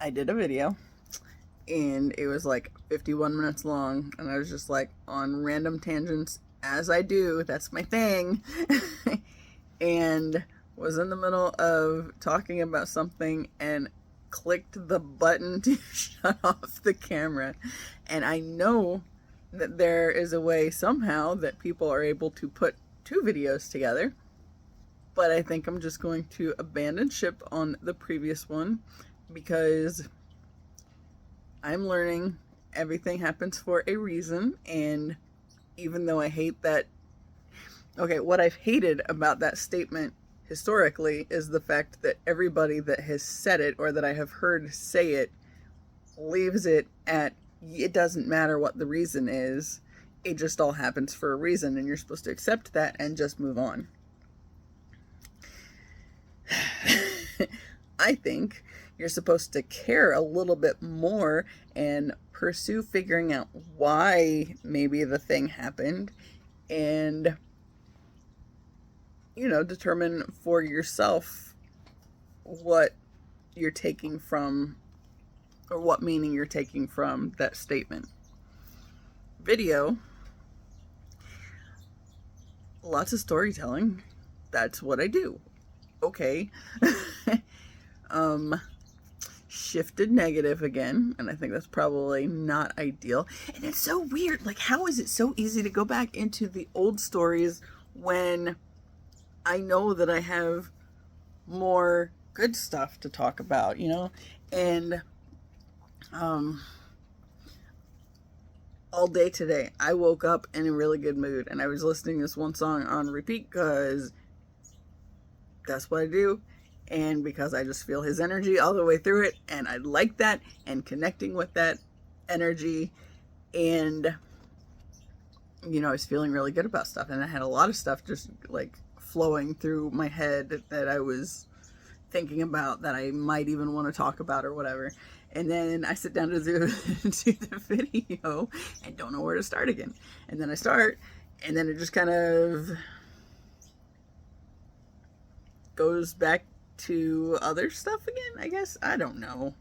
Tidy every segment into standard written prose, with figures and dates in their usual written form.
I did a video and it was like 51 minutes long, and I was just like on random tangents as I do. That's my thing. And was in the middle of talking about something and clicked the button to shut off the camera. And I know that there is a way somehow that people are able to put two videos together, but I think I'm just going to abandon ship on the previous one because I'm learning everything happens for a reason. And even though I hate that, okay, what I've hated about that statement historically is the fact that everybody that has said it or that I have heard say it leaves it at, it doesn't matter what the reason is, it just all happens for a reason, and you're supposed to accept that and just move on. I think you're supposed to care a little bit more and pursue figuring out why maybe the thing happened, and determine for yourself what you're taking from, or what meaning you're taking from that statement. Video, lots of storytelling. That's what I do. Okay. Shifted negative again, and I think that's probably not ideal. And it's so weird. Like, how is it so easy to go back into the old stories when I know that I have more good stuff to talk about, And all day today, I woke up in a really good mood, and I was listening to this one song on repeat because that's what I do, and because I just feel his energy all the way through it, and I like that, and connecting with that energy, and I was feeling really good about stuff, and I had a lot of stuff just like flowing through my head that I was thinking about that I might even want to talk about or whatever. And then I sit down to do the video and don't know where to start again. And then I start, and then it just kind of goes back to other stuff again, I guess. I don't know.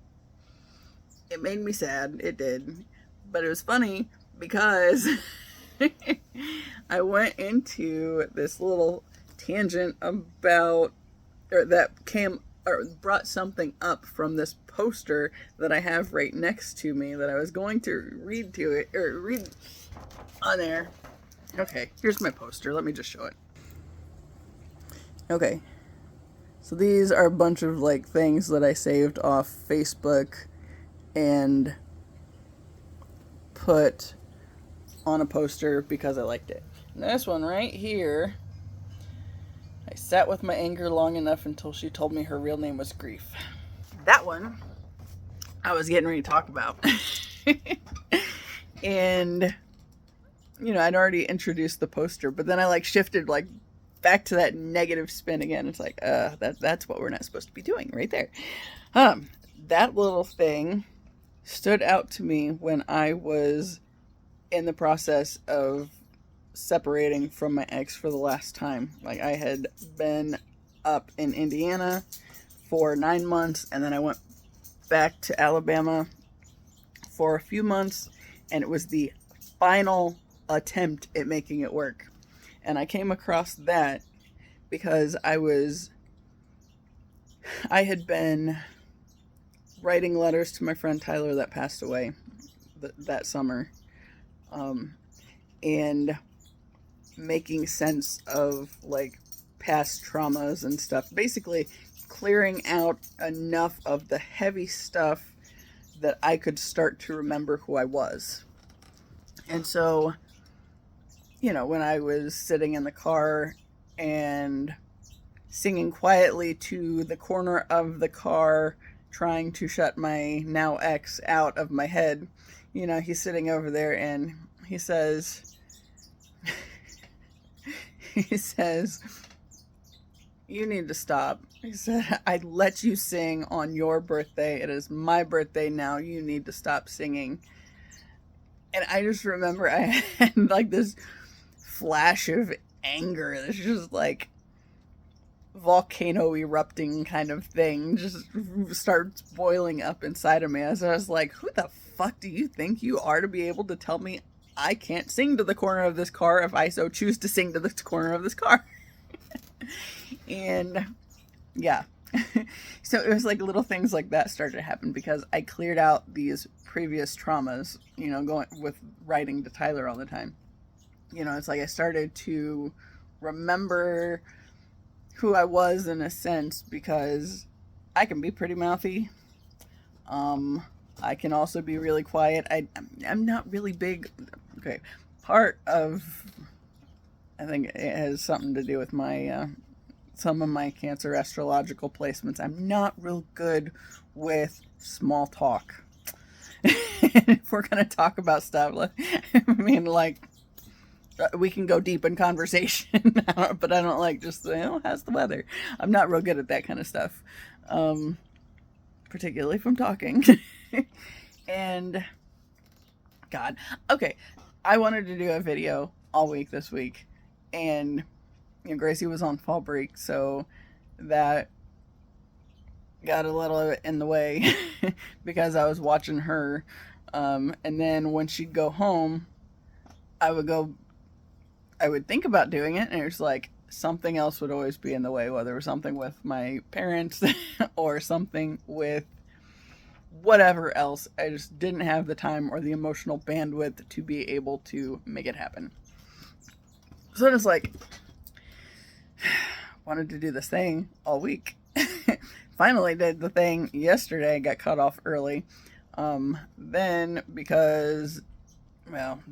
It made me sad. It did. But it was funny because I went into this little tangent about, or that came, or brought something up from this poster that I have right next to me that I was going to read on there. Okay, here's my poster. Let me just show it. Okay. So these are a bunch of like things that I saved off Facebook and put on a poster because I liked it. And this one right here, I sat with my anger long enough until she told me her real name was Grief. That one I was getting ready to talk about. And I'd already introduced the poster, but then I like shifted like back to that negative spin again. It's like, that's what we're not supposed to be doing right there. That little thing stood out to me when I was in the process of separating from my ex for the last time. Like, I had been up in Indiana for 9 months, and then I went back to Alabama for a few months, and it was the final attempt at making it work. And I came across that because I had been writing letters to my friend Tyler that passed away that summer, and making sense of like past traumas and stuff. Basically clearing out enough of the heavy stuff that I could start to remember who I was. And so, when I was sitting in the car and singing quietly to the corner of the car, trying to shut my now ex out of my head, he's sitting over there and he says, you need to stop. He said, I let you sing on your birthday. It is my birthday now. You need to stop singing. And I just remember I had like this flash of anger. It's just like, volcano erupting kind of thing just starts boiling up inside of me. As I was like, who the fuck do you think you are to be able to tell me I can't sing to the corner of this car if I so choose to sing to the corner of this car? And yeah. So it was like little things like that started to happen because I cleared out these previous traumas, going with writing to Tyler all the time. It's like I started to remember who I was in a sense, because I can be pretty mouthy. I can also be really quiet. I'm not really big. Okay. Part of, I think it has something to do with my, some of my Cancer astrological placements. I'm not real good with small talk. If we're going to talk about stuff, we can go deep in conversation, but I don't like just, how's the weather? I'm not real good at that kind of stuff, particularly from talking. And, God, okay, I wanted to do a video all week this week, and Gracie was on fall break, so that got a little in the way because I was watching her, and then when she'd go home, I would think about doing it, and it was like something else would always be in the way, whether it was something with my parents or something with whatever else. I just didn't have the time or the emotional bandwidth to be able to make it happen. So it's like, wanted to do this thing all week. Finally did the thing yesterday, got cut off early. Then because, well,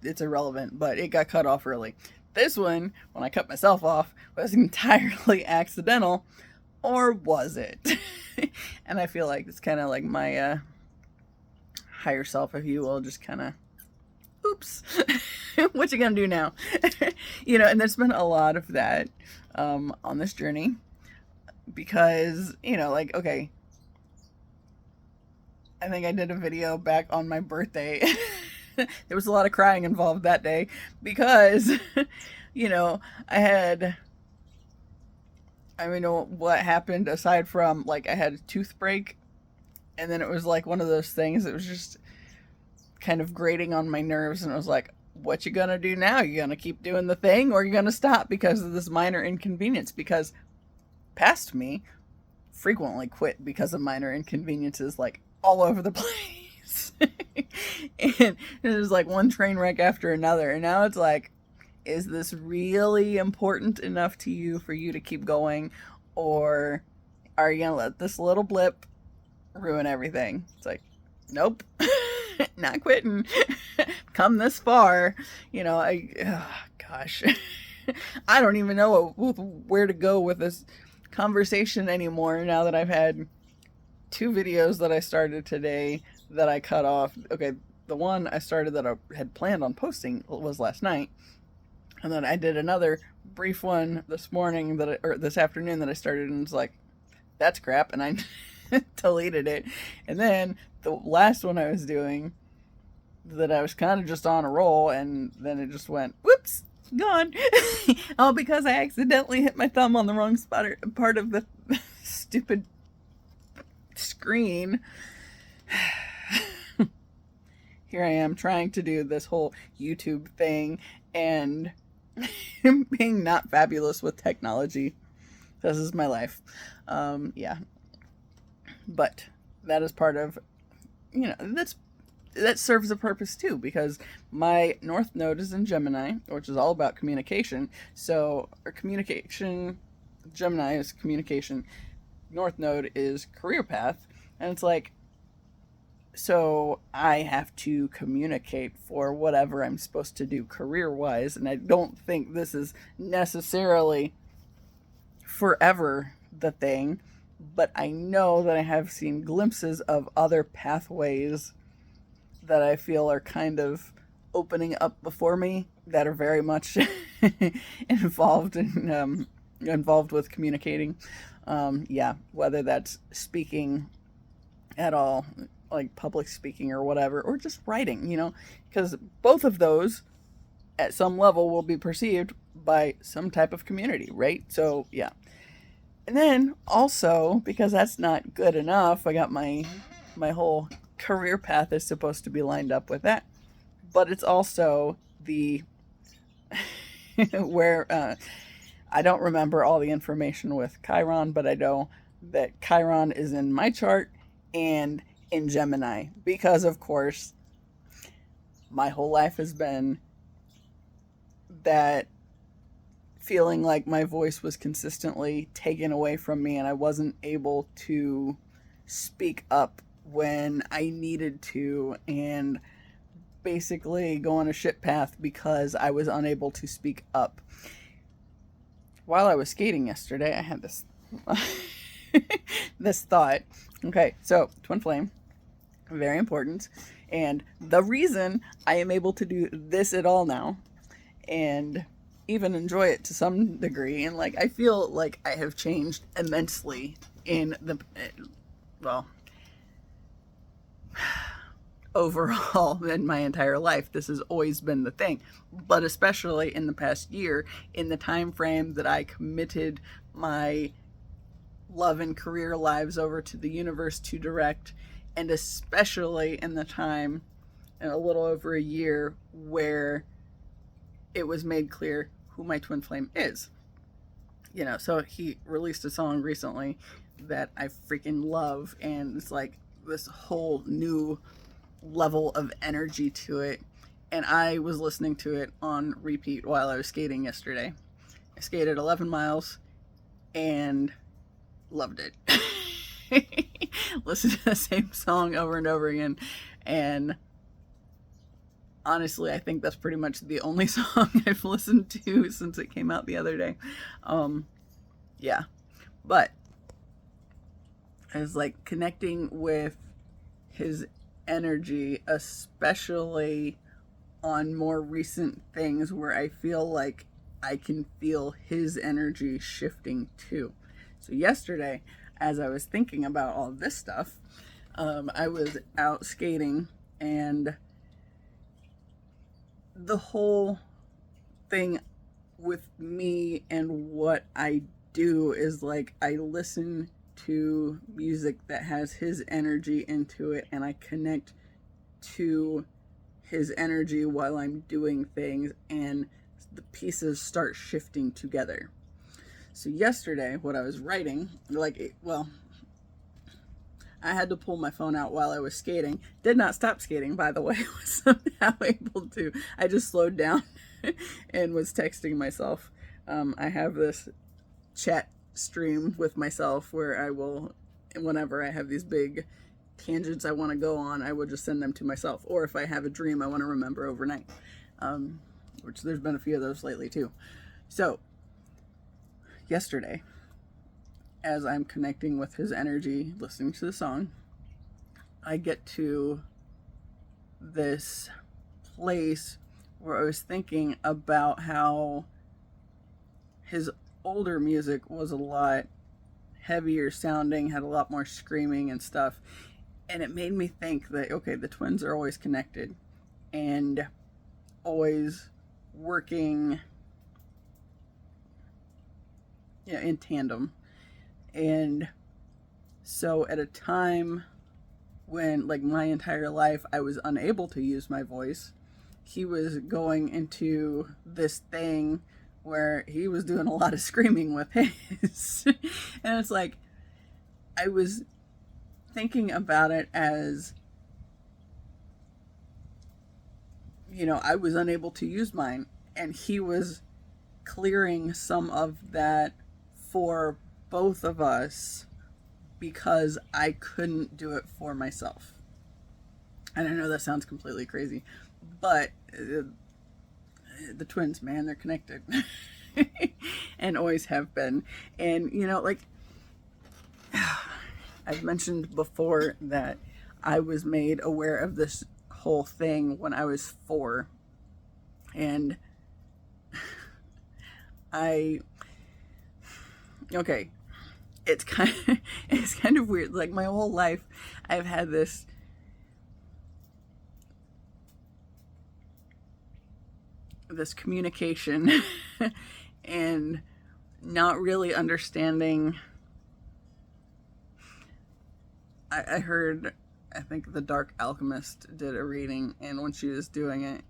it's irrelevant, but it got cut off early. This one, when I cut myself off, was entirely accidental, or was it? And I feel like it's kind of like my higher self, if you will, just kind of, oops, what you gonna do now? And there's been a lot of that on this journey, because, okay, I think I did a video back on my birthday. There was a lot of crying involved that day because, what happened aside from, I had a tooth break, and then it was like one of those things that was just kind of grating on my nerves, and it was like, what you gonna do now? You gonna keep doing the thing, or you gonna stop because of this minor inconvenience? Because past me frequently quit because of minor inconveniences, all over the place. And it was like one train wreck after another, and now it's like, is this really important enough to you for you to keep going, or are you gonna let this little blip ruin everything? It's like, nope. Not quitting. Come this far, gosh, I don't even know where to go with this conversation anymore now that I've had 2 videos that I started today that I cut off. Okay, the one I started that I had planned on posting was last night, and then I did another brief one this morning or this afternoon that I started, and it's like, that's crap, and I deleted it. And then the last one I was doing, that I was kind of just on a roll, and then it just went, whoops, gone. All because I accidentally hit my thumb on the wrong spot or part of the stupid screen. Here I am trying to do this whole YouTube thing and being not fabulous with technology. This is my life. Yeah. But that is part of, that serves a purpose too, because my North Node is in Gemini, which is all about communication. So, Gemini is communication. North Node is career path. And it's like, so I have to communicate for whatever I'm supposed to do career-wise. And I don't think this is necessarily forever the thing, but I know that I have seen glimpses of other pathways that I feel are kind of opening up before me that are very much involved with communicating. Yeah, whether that's speaking at all, like public speaking or whatever, or just writing, because both of those at some level will be perceived by some type of community, right? So yeah, And then also, because that's not good enough, I got my whole career path is supposed to be lined up with that. But it's also the where I don't remember all the information with Chiron, but I know that Chiron is in my chart and in Gemini because, of course, my whole life has been that feeling like my voice was consistently taken away from me and I wasn't able to speak up when I needed to, and basically go on a shit path because I was unable to speak up. While I was skating yesterday, I had this this thought. Okay, so twin flame, very important, and the reason I am able to do this at all now and even enjoy it to some degree, and like I feel like I have changed immensely in the well, overall in my entire life. This has always been the thing, but especially in the past year, in the time frame that I committed my love and career lives over to the universe to direct, and especially in the time in a little over a year where it was made clear who my twin flame is. You know, so he released a song recently that I freaking love, and it's like this whole new level of energy to it. And I was listening to it on repeat while I was skating yesterday. I skated 11 miles and loved it. Listened to the same song over and over again, and honestly, I think that's pretty much the only song I've listened to since it came out the other day. Yeah, but I was like connecting with his energy, especially on more recent things where I feel like I can feel his energy shifting too. So yesterday, as I was thinking about all this stuff, I was out skating, and the whole thing with me and what I do is like I listen to music that has his energy into it, and I connect to his energy while I'm doing things, and the pieces start shifting together. So yesterday, what I was writing, I had to pull my phone out while I was skating. Did not stop skating, by the way. I was somehow able to. I just slowed down and was texting myself. I have this chat stream with myself where I will, whenever I have these big tangents I want to go on, I will just send them to myself. Or if I have a dream I want to remember overnight, which there's been a few of those lately too. So yesterday, as I'm connecting with his energy, listening to the song, I get to this place where I was thinking about how his older music was a lot heavier sounding, had a lot more screaming and stuff. And it made me think that, okay, the twins are always connected and always working, in tandem. And so at a time when, like, my entire life I was unable to use my voice, he was going into this thing where he was doing a lot of screaming with his. And it's like, I was thinking about it as, I was unable to use mine, and he was clearing some of that for both of us because I couldn't do it for myself. And I know that sounds completely crazy, but the twins, man, they're connected. And always have been. And I've mentioned before that I was made aware of this whole thing when I was 4, and it's kind of weird. Like, my whole life I've had this communication and not really understanding I heard, I think The Dark Alchemist did a reading, and when she was doing it,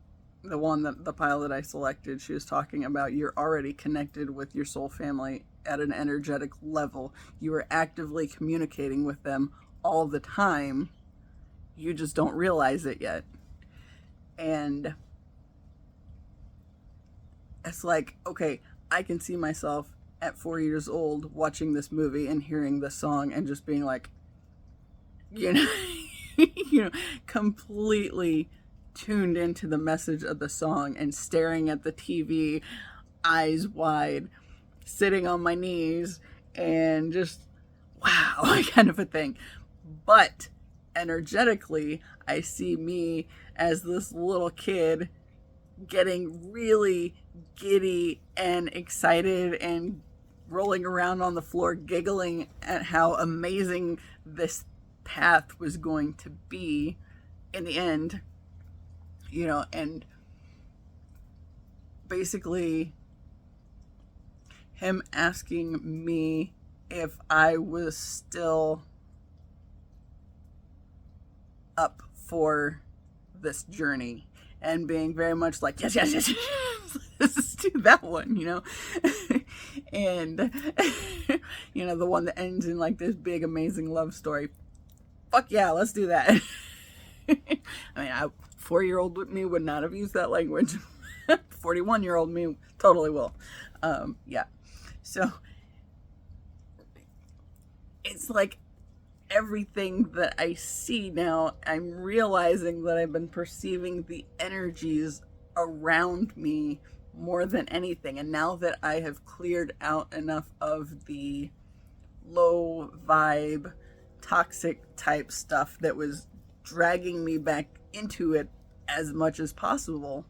the one that the pilot I selected, she was talking about you're already connected with your soul family at an energetic level. You are actively communicating with them all the time. You just don't realize it yet. And it's like, okay, I can see myself at 4 years old watching this movie and hearing the song and just being like, you know, completely tuned into the message of the song and staring at the TV, eyes wide, sitting on my knees, and just, wow, kind of a thing. But energetically, I see me as this little kid getting really giddy and excited and rolling around on the floor, giggling at how amazing this path was going to be in the end, and basically him asking me if I was still up for this journey and being very much like, yes, yes, yes, yes. Let's do that one, and, the one that ends in like this big, amazing love story. Fuck yeah, let's do that. I mean, 4-year-old me would not have used that language. 41-year-old me totally will. Yeah. So it's like everything that I see now, I'm realizing that I've been perceiving the energies around me more than anything. And now that I have cleared out enough of the low vibe, toxic type stuff that was dragging me back into it as much as possible,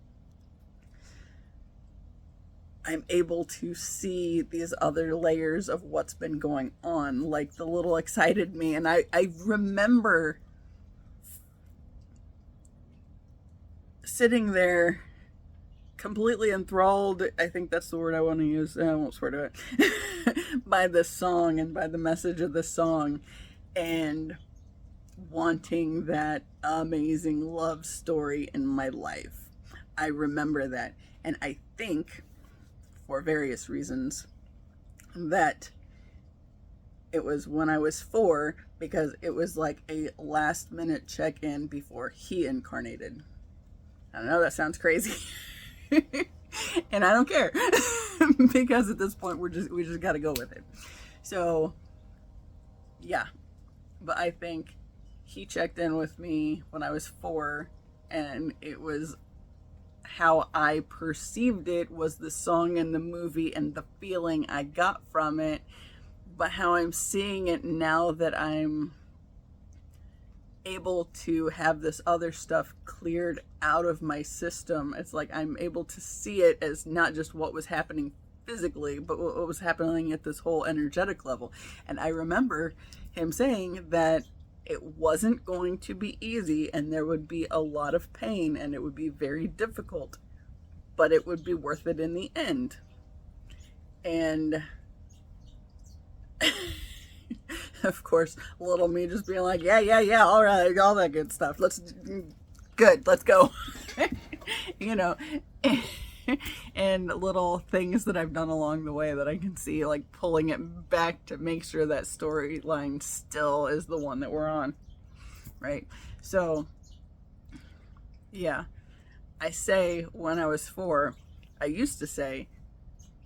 I'm able to see these other layers of what's been going on, like the little excited me. And I remember sitting there completely enthralled, I think that's the word I want to use, I won't swear to it, by the song and by the message of the song, and wanting that amazing love story in my life. I remember that. And I think, for various reasons, that it was when I was 4, because it was like a last minute check-in before he incarnated. I know that sounds crazy. And I don't care. Because at this point we just got to go with it. So yeah. But I think he checked in with me when I was 4, and it was how I perceived it was the song and the movie and the feeling I got from it. But how I'm seeing it now that I'm able to have this other stuff cleared out of my system, it's like I'm able to see it as not just what was happening physically, but what was happening at this whole energetic level. And I remember him saying that it wasn't going to be easy, and there would be a lot of pain, and it would be very difficult, but it would be worth it in the end. And of course, little me just being like, yeah, all right, all that good stuff. Let's go. And little things that I've done along the way that I can see, like pulling it back to make sure that storyline still is the one that we're on, right? So, yeah, I say when I was 4, I used to say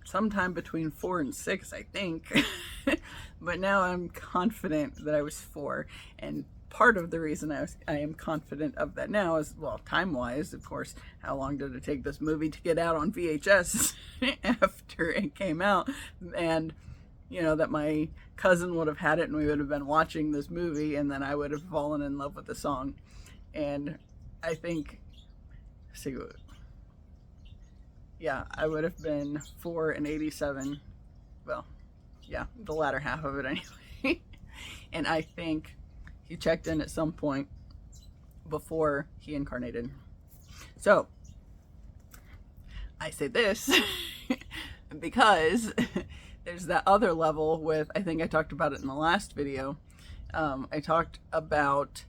sometime between 4 and 6, I think, but now I'm confident that I was 4, and part of the reason I am confident of that now is, well, time-wise, of course, how long did it take this movie to get out on VHS after it came out? And, that my cousin would have had it and we would have been watching this movie, and then I would have fallen in love with the song. And I think, I would have been 4 in 87. Well, yeah, the latter half of it anyway. And I think he checked in at some point before he incarnated. So, I say this because there's that other level with, I think I talked about it in the last video, I talked about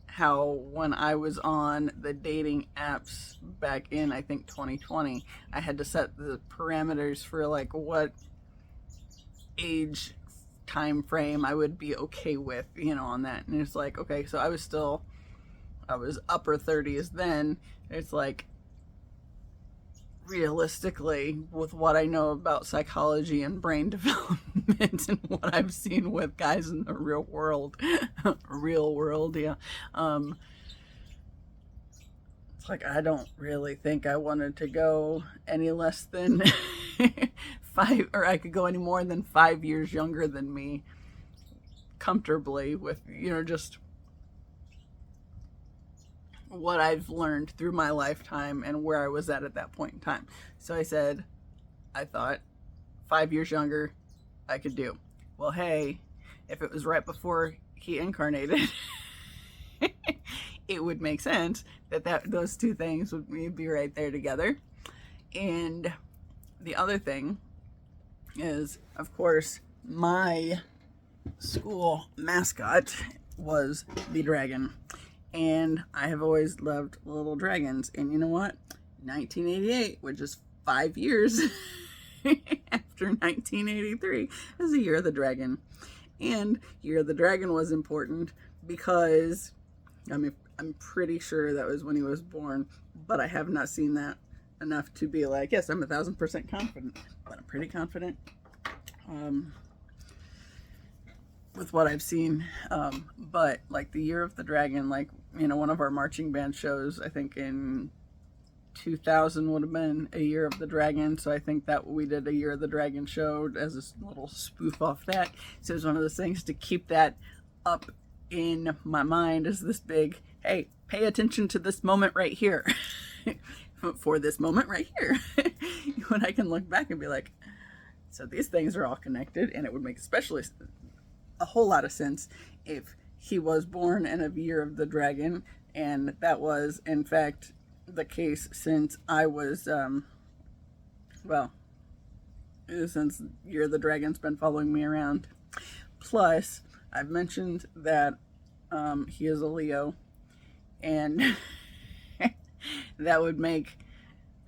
how when I was on the dating apps back in, I think, 2020, I had to set the parameters for like what age time frame I would be okay with, on that. And it's like, okay, so I was upper 30s then. It's like, realistically, with what I know about psychology and brain development and what I've seen with guys in the real world, yeah. It's like, I don't really think I wanted to go any less than five, or I could go any more than 5 years younger than me comfortably with, just what I've learned through my lifetime and where I was at that point in time. So I said, I thought 5 years younger I could do. Well, hey, if it was right before he incarnated, it would make sense that those two things would be right there together. And the other thing is, of course, my school mascot was the dragon. And I have always loved little dragons. And you know what? 1988, which is 5 years after 1983, is the Year of the Dragon. And Year of the Dragon was important because, I'm pretty sure that was when he was born, but I have not seen that enough to be like, yes, I'm 1,000% confident. But I'm pretty confident with what I've seen. But like the Year of the Dragon, like, one of our marching band shows, I think in 2000 would have been a Year of the Dragon. So I think that we did a Year of the Dragon show as a little spoof off that. So it was one of those things to keep that up in my mind as this big, hey, pay attention to this moment right here. For this moment right here. When I can look back and be like, so these things are all connected, and it would make especially a whole lot of sense if he was born in a Year of the Dragon, and that was in fact the case since I was since Year of the Dragon's been following me around. Plus, I've mentioned that he is a Leo, and that would make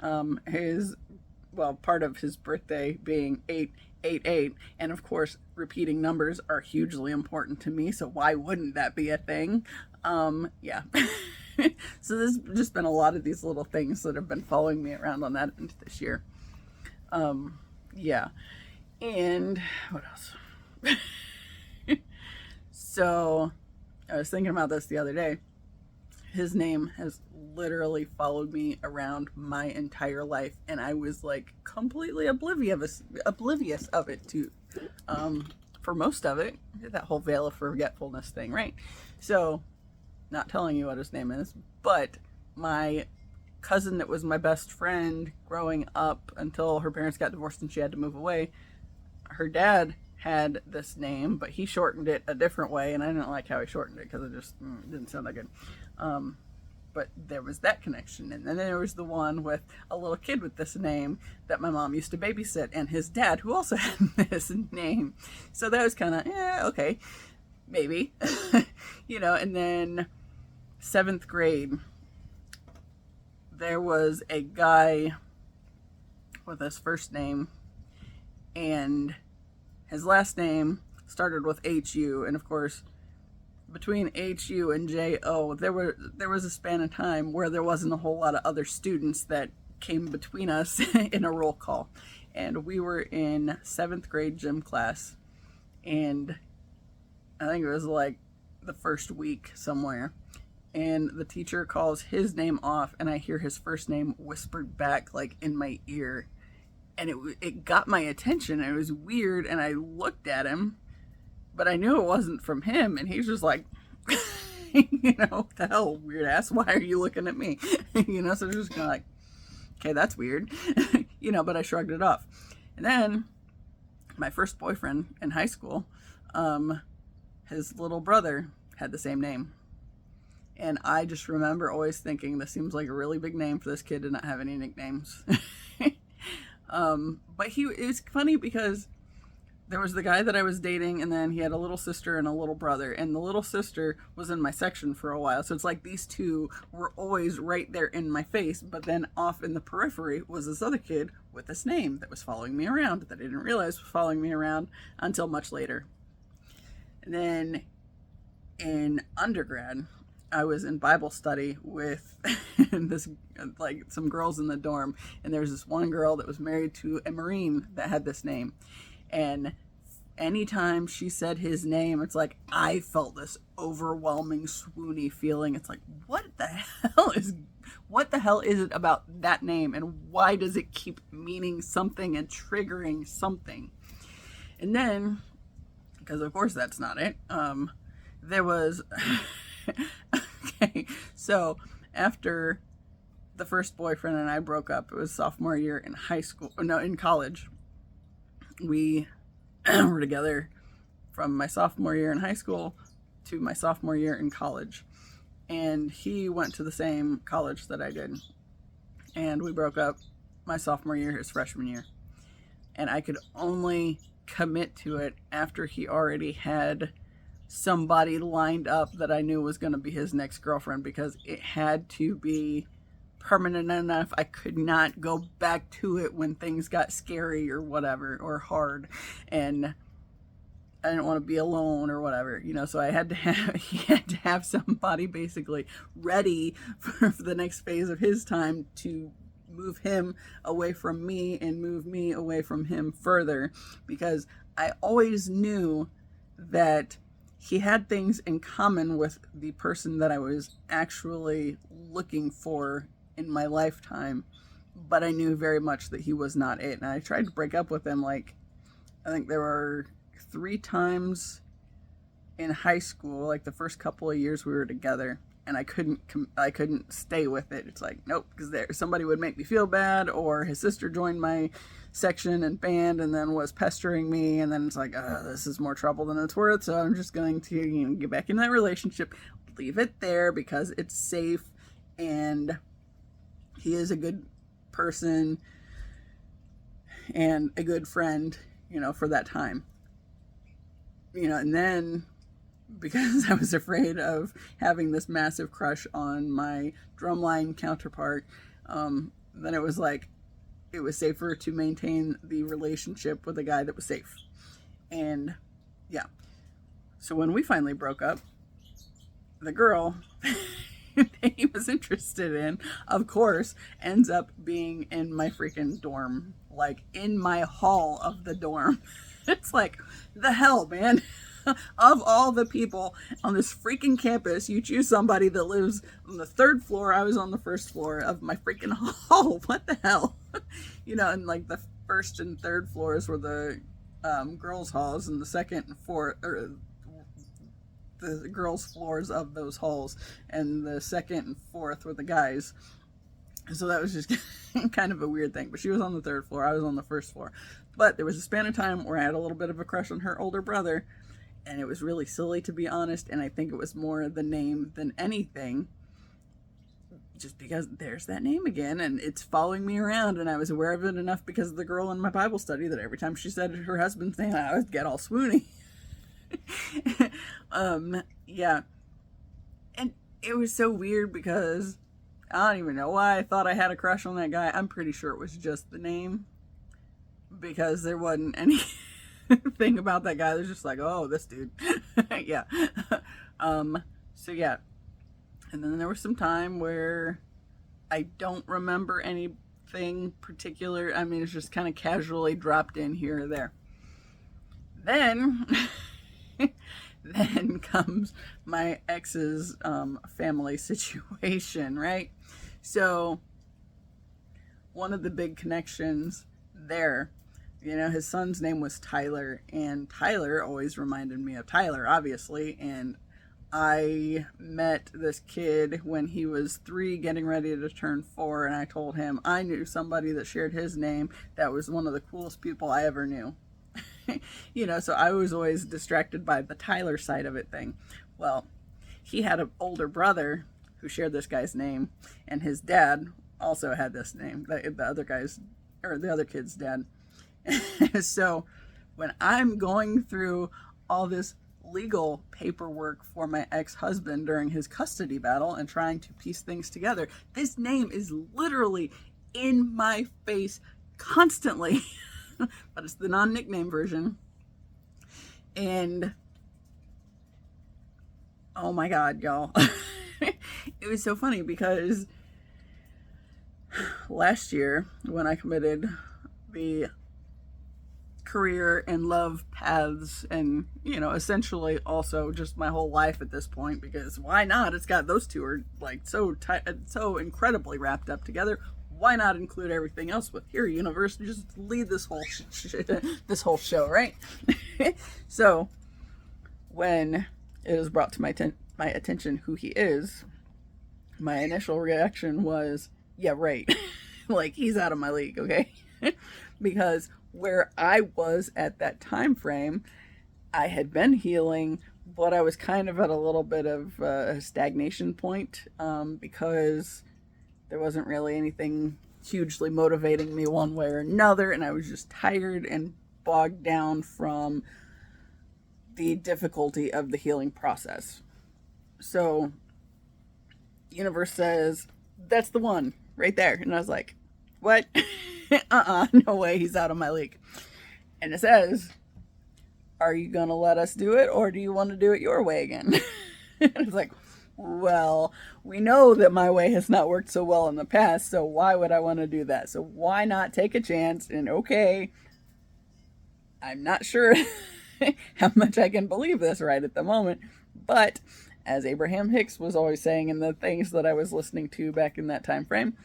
part of his birthday being 888, and of course repeating numbers are hugely important to me, so why wouldn't that be a thing? Yeah. So there's just been a lot of these little things that have been following me around on that end this year. Yeah. And what else? So I was thinking about this the other day. His name has literally followed me around my entire life, and I was like completely oblivious of it too, for most of it, that whole veil of forgetfulness thing, right? So, not telling you what his name is, but my cousin that was my best friend growing up until her parents got divorced and she had to move away, her dad had this name, but he shortened it a different way, and I didn't like how he shortened it because it just didn't sound that good. But there was that connection. And then there was the one with a little kid with this name that my mom used to babysit, and his dad, who also had this name. So that was kind of, okay, maybe. And then 7th grade, there was a guy with his first name, and his last name started with HU, and of course, between HU and JO, there was a span of time where there wasn't a whole lot of other students that came between us in a roll call. And we were in 7th grade gym class, and I think it was like the first week somewhere, and the teacher calls his name off, and I hear his first name whispered back like in my ear, and it got my attention, and it was weird, and I looked at him, but I knew it wasn't from him, and he's just like, what the hell, weird ass, why are you looking at me? So I'm just kind of like, okay, that's weird, but I shrugged it off. And then my first boyfriend in high school, his little brother had the same name. And I just remember always thinking, this seems like a really big name for this kid to not have any nicknames. But it was funny because there was the guy that I was dating, and then he had a little sister and a little brother, and the little sister was in my section for a while. So it's like these two were always right there in my face, but then off in the periphery was this other kid with this name that was following me around that I didn't realize was following me around until much later. And then in undergrad, I was in Bible study with this, like, some girls in the dorm, and there was this one girl that was married to a Marine that had this name. And anytime she said his name, it's like I felt this overwhelming swoony feeling. It's like, what the hell is it about that name, and why does it keep meaning something and triggering something? And then, because of course that's not it, there was okay, so after the first boyfriend and I broke up, it was sophomore year in high school, no, in college. We were together from my sophomore year in high school to my sophomore year in college. And he went to the same college that I did. And we broke up my sophomore year, his freshman year. And I could only commit to it after he already had somebody lined up that I knew was going to be his next girlfriend, because it had to be permanent enough. I could not go back to it when things got scary or whatever, or hard, and I didn't want to be alone or whatever, so he had to have somebody basically ready for the next phase of his time to move him away from me and move me away from him further, because I always knew that he had things in common with the person that I was actually looking for in my lifetime, but I knew very much that he was not it. And I tried to break up with him, like, I think there were 3 times in high school, like the first couple of years we were together, and I couldn't stay with it. It's like, nope, because somebody would make me feel bad, or his sister joined my section and band and then was pestering me, and then it's like, this is more trouble than it's worth, so I'm just going to get back in that relationship, leave it there because it's safe, and he is a good person and a good friend, for that time. And then, because I was afraid of having this massive crush on my drumline counterpart, then it was like, it was safer to maintain the relationship with a guy that was safe. And yeah. So when we finally broke up, the girl that he was interested in, of course, ends up being in my freaking dorm, like in my hall of the dorm. It's like, the hell, man. Of all the people on this freaking campus, you choose somebody that lives on the 3rd floor. I was on the 1st floor of my freaking hall. What the hell? And like the 1st and 3rd floors were the girls' halls, and the 2nd and 4th, or the girls' floors of those halls, and the 2nd and 4th were the guys. So that was just kind of a weird thing. But she was on the 3rd floor. I was on the 1st floor. But there was a span of time where I had a little bit of a crush on her older brother. And it was really silly, to be honest. And I think it was more the name than anything. Just because there's that name again. And it's following me around. And I was aware of it enough because of the girl in my Bible study that every time she said her husband's name, I would get all swoony. Yeah. And it was so weird because I don't even know why I thought I had a crush on that guy. I'm pretty sure it was just the name. Because there wasn't anything about that guy. There's just like, oh, this dude. Yeah. So yeah. And then there was some time where I don't remember anything particular. I mean, it's just kind of casually dropped in here or there. Then comes my ex's family situation, right? So one of the big connections there, his son's name was Tyler, and Tyler always reminded me of Tyler, obviously. And I met this kid when he was 3, getting ready to turn 4, and I told him I knew somebody that shared his name that was one of the coolest people I ever knew. So I was always distracted by the Tyler side of it thing. Well, he had an older brother who shared this guy's name, and his dad also had this name, the other kid's dad. So when I'm going through all this legal paperwork for my ex-husband during his custody battle and trying to piece things together, this name is literally in my face constantly. But it's the non-nickname version. And oh my God, y'all. It was so funny because last year when I committed the career and love paths and, you know, essentially also just my whole life at this point, because why not? It's got, those two are like so tight, so incredibly wrapped up together. Why not include everything else with here, universe? Just lead this whole this whole show, right? So when it was brought to my attention who he is, my initial reaction was, yeah, right. Like, he's out of my league, okay? Because where I was at that time frame, I had been healing, but I was kind of at a little bit of a stagnation point, because there wasn't really anything hugely motivating me one way or another, and I was just tired and bogged down from the difficulty of the healing process. So, universe says, that's the one right there. And I was like, what? No way, he's out of my league. And it says, are you going to let us do it, or do you want to do it your way again? And it's like, well, we know that my way has not worked so well in the past, so why would I want to do that? So why not take a chance? And okay, I'm not sure how much I can believe this right at the moment, but as Abraham Hicks was always saying in the things that I was listening to back in that time frame,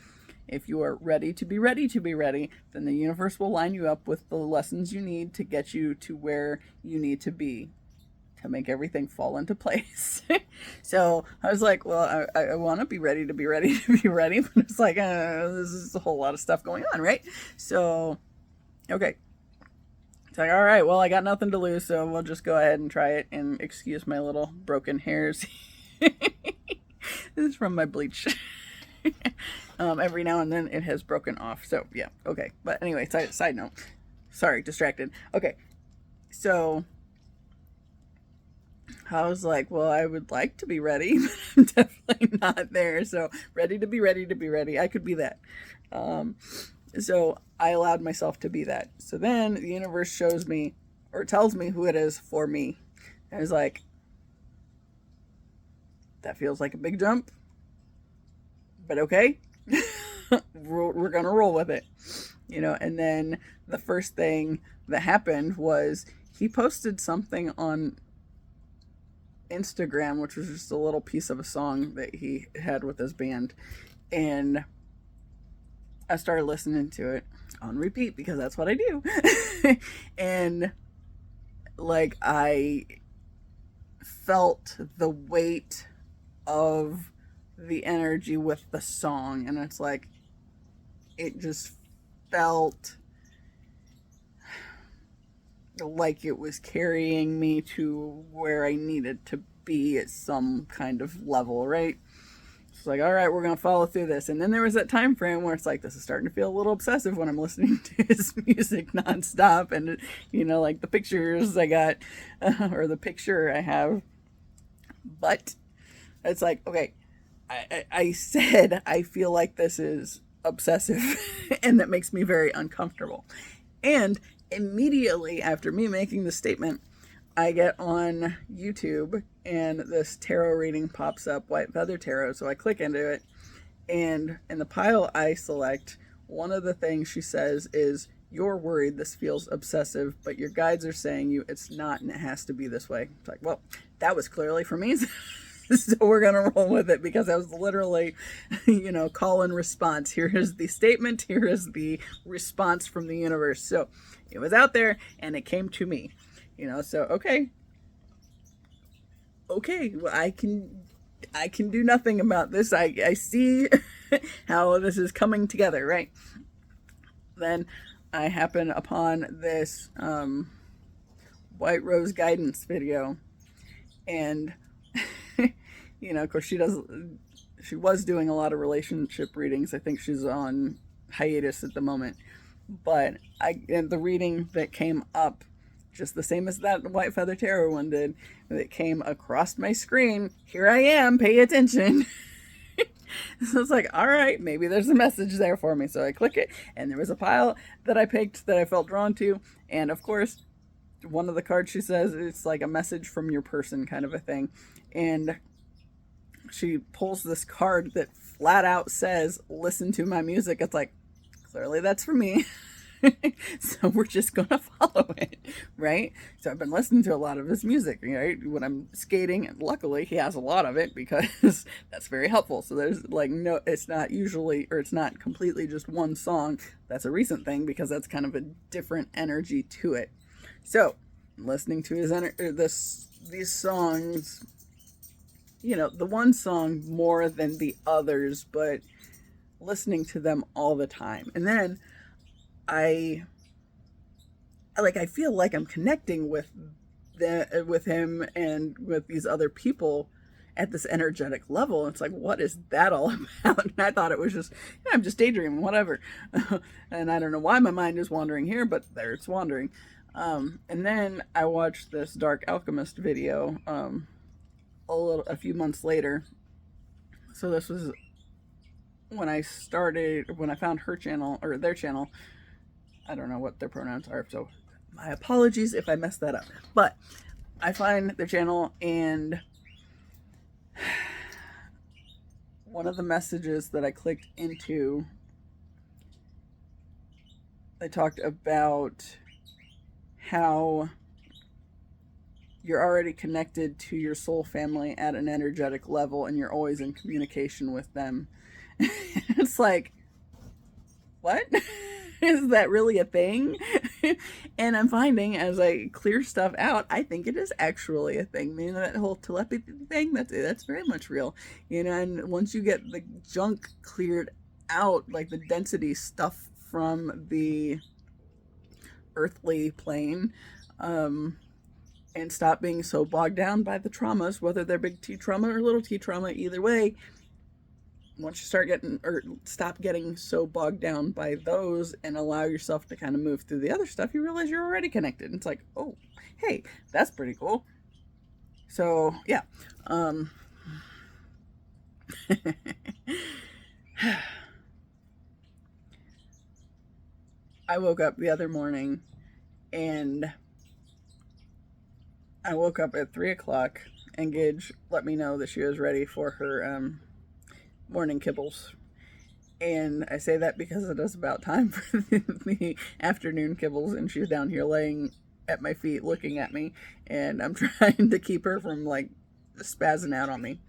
if you are ready to be ready to be ready, then the universe will line you up with the lessons you need to get you to where you need to be, to make everything fall into place. So I was like, well, I want to be ready to be ready to be ready, but it's like, this is a whole lot of stuff going on, right? So, okay. It's like, all right, well, I got nothing to lose, so we'll just go ahead and try it, and excuse my little broken hairs. This is from my bleach. Every now and then it has broken off, so yeah, okay. But anyway, side note. Sorry, distracted. Okay, so I was like, well, I would like to be ready, but I'm definitely not there. So ready to be ready to be ready. I could be that. So I allowed myself to be that. So then the universe shows me, or tells me who it is for me. And I was like, that feels like a big jump, but okay. We're going to roll with it, you know. And then the first thing that happened was he posted something on Instagram, which was just a little piece of a song that he had with his band, and I started listening to it on repeat because that's what I do. And like, I felt the weight of the energy with the song, and it's like, it just felt like it was carrying me to where I needed to be at some kind of level, right? It's like, all right, we're going to follow through this. And then there was that time frame where it's like, this is starting to feel a little obsessive when I'm listening to his music nonstop. And, you know, like the pictures I got, or the picture I have. But it's like, okay, I said I feel like this is obsessive, and that makes me very uncomfortable. And immediately after me making the statement, I get on YouTube and this tarot reading pops up, White Feather Tarot. So I click into it, and in the pile I select, one of the things she says is, you're worried this feels obsessive, but your guides are saying you it's not, and it has to be this way. It's like, well, that was clearly for me. So we're going to roll with it, because I was literally, you know, call and response. Here is the statement. Here is the response from the universe. So it was out there and it came to me, you know, so, okay, well, I can do nothing about this. I see how this is coming together, right? Then I happen upon this, White Rose guidance video, and you know, of course she was doing a lot of relationship readings. I think she's on hiatus at the moment, but the reading that came up just the same as that White Feather Tarot one did. It came across my screen. Here I am, pay attention. So it's like, all right, maybe there's a message there for me. So I click it, and there was a pile that I picked that I felt drawn to. And of course, one of the cards, she says it's like a message from your person kind of a thing. And she pulls this card that flat out says, listen to my music. It's like, clearly that's for me. So we're just gonna follow it, right? So I've been listening to a lot of his music, right? When I'm skating, and luckily he has a lot of it because that's very helpful. So there's like no, it's not usually, or it's not completely just one song. That's a recent thing because that's kind of a different energy to it. So listening to his these songs, you know, the one song more than the others, but listening to them all the time. And then I feel like I'm connecting with him and with these other people at this energetic level. It's like, what is that all about? And I thought it was just, yeah, I'm just daydreaming, whatever. And I don't know why my mind is wandering here, but there it's wandering. And then I watched this Dark Alchemist video a few months later. So this was when I found her channel, or their channel. I don't know what their pronouns are, so my apologies if I messed that up. But I find their channel, and one of the messages that I clicked into, they talked about how you're already connected to your soul family at an energetic level, and you're always in communication with them. It's like, what? Is that really a thing? And I'm finding as I clear stuff out, I think it is actually a thing. You know, that whole telepathy thing, that's very much real. You know, and once you get the junk cleared out, like the density stuff from the earthly plane, and stop being so bogged down by the traumas, whether they're big T trauma or little T trauma, either way, once you stop getting so bogged down by those and allow yourself to kind of move through the other stuff, you realize you're already connected. And it's like, oh, hey, that's pretty cool. So yeah. I woke up the other morning, and I woke up at 3 o'clock, and Gage let me know that she was ready for her morning kibbles. And I say that because it is about time for the afternoon kibbles, and she's down here laying at my feet looking at me, and I'm trying to keep her from like spazzing out on me.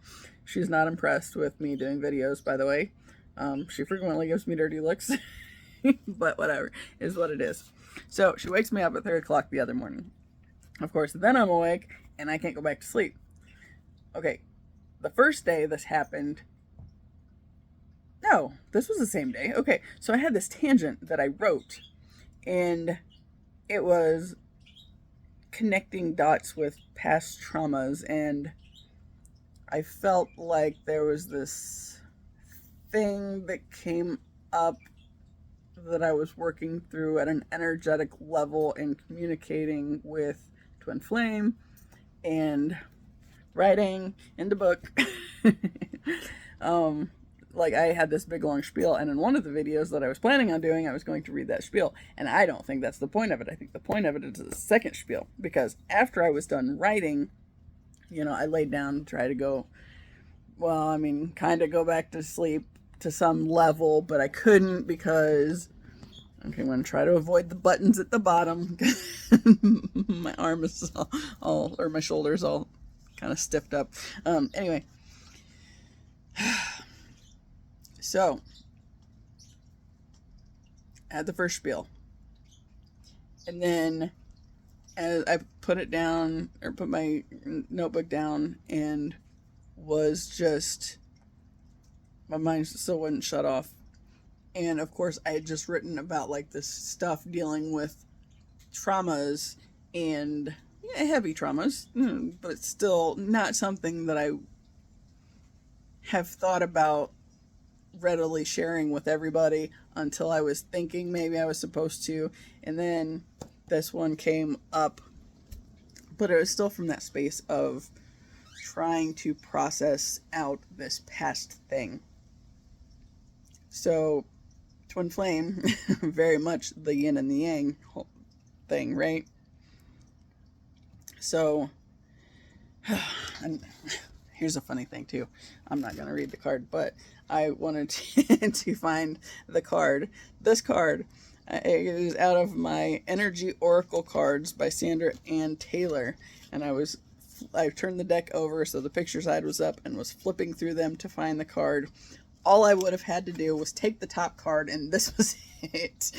She's not impressed with me doing videos, by the way. She frequently gives me dirty looks, but whatever, is what it is. So she wakes me up at 3 o'clock the other morning. Of course, then I'm awake and I can't go back to sleep. Okay, the first day this happened, no, this was the same day. Okay, so I had this tangent that I wrote, and it was connecting dots with past traumas, and I felt like there was this thing that came up that I was working through at an energetic level and communicating with Twin Flame and writing in the book. Like I had this big long spiel, and in one of the videos that I was planning on doing, I was going to read that spiel, and I don't think that's the point of it. I think the point of it is the second spiel, because after I was done writing, you know, I laid down, tried to go, well, I mean, kind of go back to sleep to some level, but I couldn't because, okay, I'm going to try to avoid the buttons at the bottom. My arm is all, or my shoulders all kind of stiffed up. Anyway. So, I had the first spiel, and then as I put it down, or put my notebook down, and was just, my mind still wouldn't shut off. And of course, I had just written about like this stuff dealing with traumas, and yeah, heavy traumas, but still not something that I have thought about readily sharing with everybody until I was thinking maybe I was supposed to. And then this one came up but it was still from that space of trying to process out this past thing. So, twin flame, very much the yin and the yang thing, right? So, and here's a funny thing too. I'm not going to read the card, but I wanted to find the card. This card is out of my Energy Oracle cards by Sandra and Taylor, and I turned the deck over so the picture side was up and was flipping through them to find the card. All I would have had to do was take the top card, and this was it.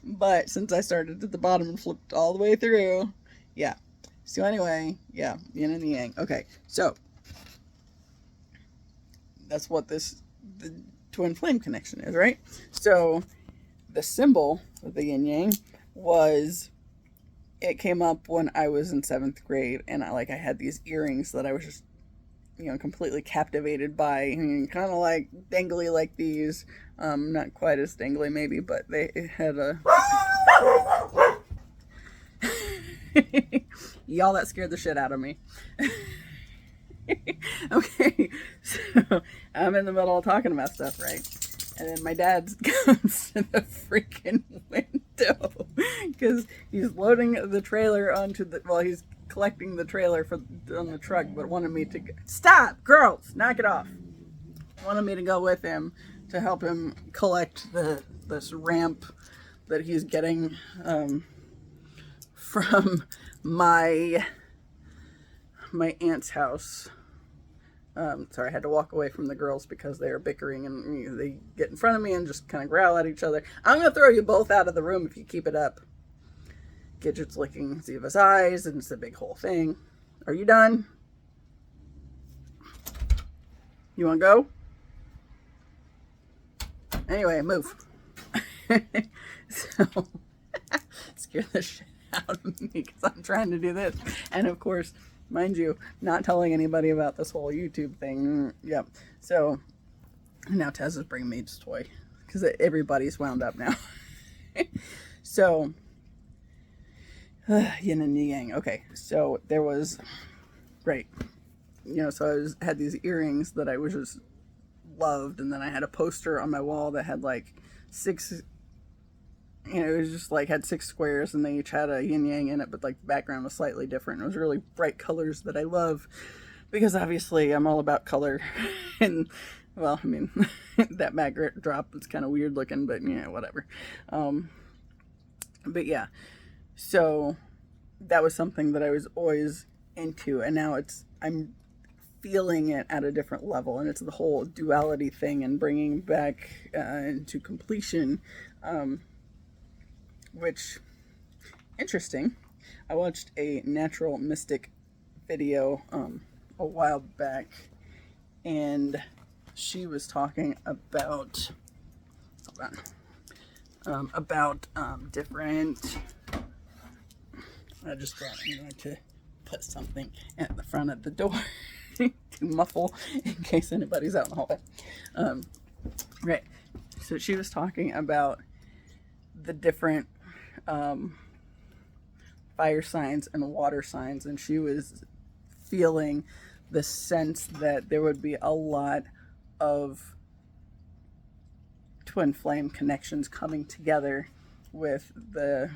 But since I started at the bottom and flipped all the way through, yeah. So anyway, yeah, yin and the yang. Okay, so that's what the twin flame connection is, right? So the symbol of the yin yang it came up when I was in 7th grade, and I had these earrings that I was just, completely captivated by, kind of like dangly like these, not quite as dangly maybe, but they had a... Y'all, that scared the shit out of me. Okay, so I'm in the middle of talking about stuff, right? And then my dad comes to the freaking window because he's loading the trailer he's collecting the trailer on the truck, but wanted me to stop, girls, knock it off. Wanted me to go with him to help him collect this ramp that he's getting from my aunt's house. Sorry, I had to walk away from the girls because they were bickering, and they get in front of me and just kind of growl at each other. I'm going to throw you both out of the room if you keep it up. Gidget's licking Ziva's eyes, and it's a big whole thing. Are you done? You want to go? Anyway, move. So, scare the shit out of me because I'm trying to do this. And of course, mind you, not telling anybody about this whole YouTube thing. Yep. So, now Tez is bringing me his toy because everybody's wound up now. So, yin and yang. Okay, so there was, great. So I had these earrings that I was just loved, and then I had a poster on my wall that had 6, it was just had 6 squares, and they each had a yin yang in it, but the background was slightly different. It was really bright colors that I love because obviously I'm all about color. And well, I mean, that magnet drop is kind of weird looking, but whatever. But yeah, so that was something that I was always into, and now I'm feeling it at a different level, and it's the whole duality thing and bringing back into completion, which, interesting. I watched a natural mystic video a while back, and she was talking about different. I just got to put something at the front of the door to muffle in case anybody's out in the hallway. Right. So she was talking about the different fire signs and water signs, and she was feeling the sense that there would be a lot of twin flame connections coming together with the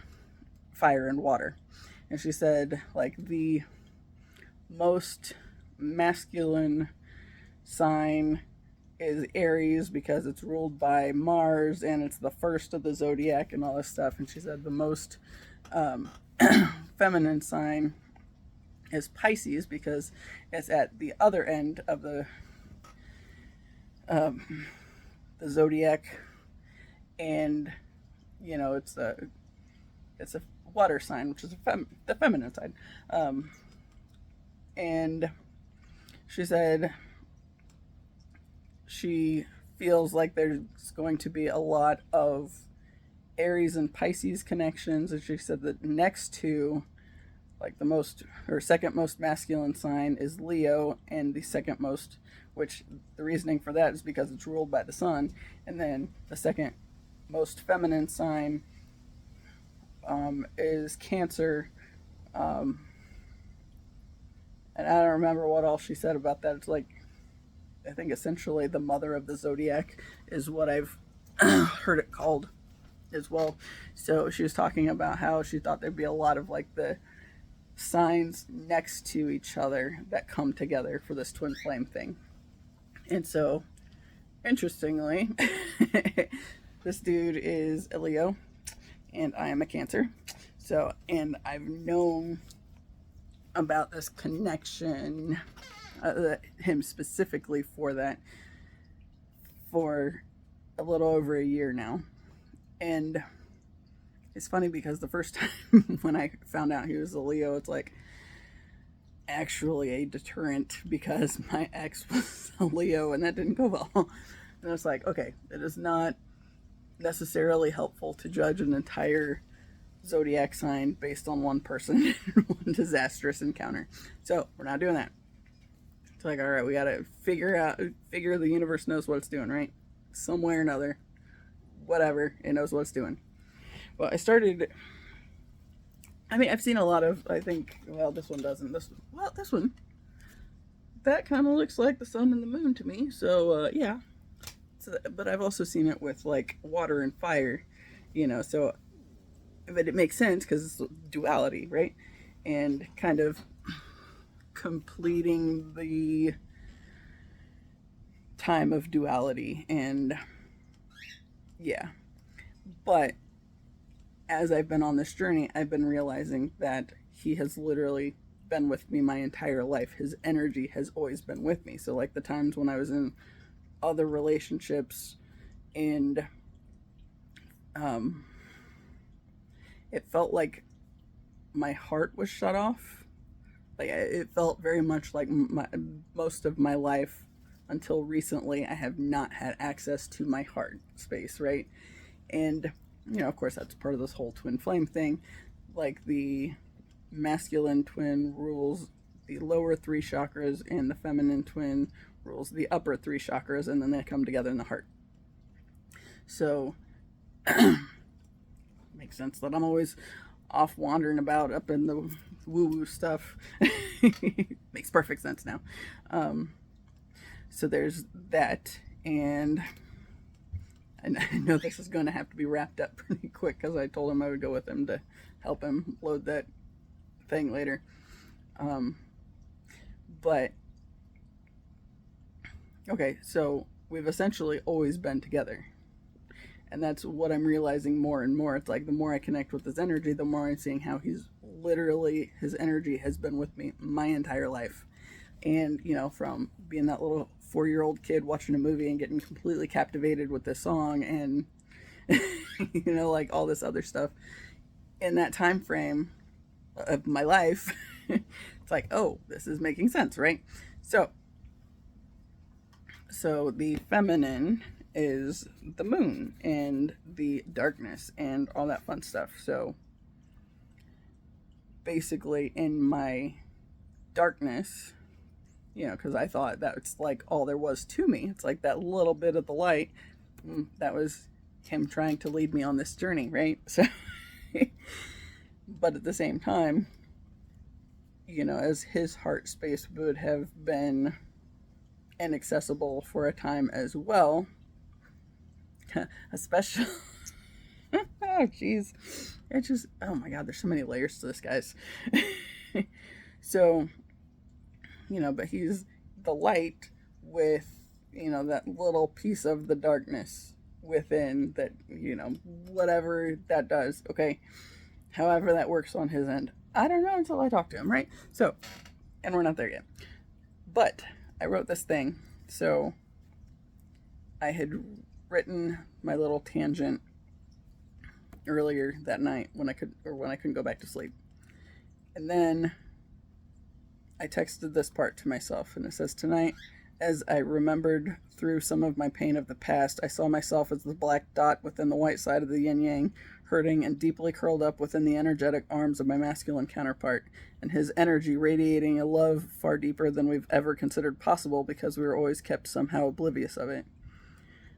fire and water. And she said the most masculine sign is Aries because it's ruled by Mars and it's the first of the zodiac and all this stuff. And she said the most feminine sign is Pisces because it's at the other end of the zodiac, and it's a water sign, which is the feminine side. And she said she feels like there's going to be a lot of Aries and Pisces connections, and she said that next to the most or second most masculine sign is Leo, and the second most, which the reasoning for that is because it's ruled by the sun, and then the second most feminine sign is Cancer, And I don't remember what all she said about that. It's like, I think essentially the mother of the zodiac is what I've heard it called as well. So she was talking about how she thought there'd be a lot of like the signs next to each other that come together for this twin flame thing. And so, interestingly, this dude is a Leo and I am a Cancer. So, and I've known about this connection, him specifically for that, for a little over a year now. And it's funny because the first time when I found out he was a Leo, it's like actually a deterrent because my ex was a Leo and that didn't go well. And it's like, okay, it is not necessarily helpful to judge an entire zodiac sign based on one person and one disastrous encounter. So we're not doing that. It's like, all right, we got to figure the universe knows what it's doing, right? Some way or another, whatever, it knows what it's doing. Well, I've seen a lot of, I think, well, this one doesn't. This one, that kind of looks like the sun and the moon to me. So, yeah. So, but I've also seen it with, like, water and fire, so, but it makes sense because it's duality, right? And kind of completing the time of duality. And, yeah. But as I've been on this journey, I've been realizing that he has literally been with me my entire life. His energy has always been with me. So like the times when I was in other relationships and it felt like my heart was shut off. Like it felt very much like most of my life until recently I have not had access to my heart space, right? And of course, that's part of this whole twin flame thing. Like the masculine twin rules the lower three chakras, and the feminine twin rules the upper three chakras, and then they come together in the heart. So, makes sense that I'm always off wandering about up in the woo-woo stuff. Makes perfect sense now. So there's that, and I know this is going to have to be wrapped up pretty quick because I told him I would go with him to help him load that thing later. But, okay, so we've essentially always been together. And that's what I'm realizing more and more. It's like the more I connect with his energy, the more I'm seeing how his energy has been with me my entire life. And, from being that little 4-year-old kid watching a movie and getting completely captivated with this song and, like all this other stuff in that time frame of my life, it's like, oh, this is making sense, right? So the feminine is the moon and the darkness and all that fun stuff. So basically in my darkness, because I thought that's like all there was to me. It's like that little bit of the light. That was him trying to lead me on this journey, right? So, but at the same time, as his heart space would have been inaccessible for a time as well, especially, oh, jeez. It's just, oh my God, there's so many layers to this, guys. So, but he's the light with, that little piece of the darkness within that, whatever that does, okay? However that works on his end. I don't know until I talk to him, right? So, and we're not there yet. But I wrote this thing. So I had written my little tangent earlier that night when I couldn't go back to sleep. And then I texted this part to myself, and it says, tonight, as I remembered through some of my pain of the past, I saw myself as the black dot within the white side of the yin-yang, hurting and deeply curled up within the energetic arms of my masculine counterpart, and his energy radiating a love far deeper than we've ever considered possible because we were always kept somehow oblivious of it.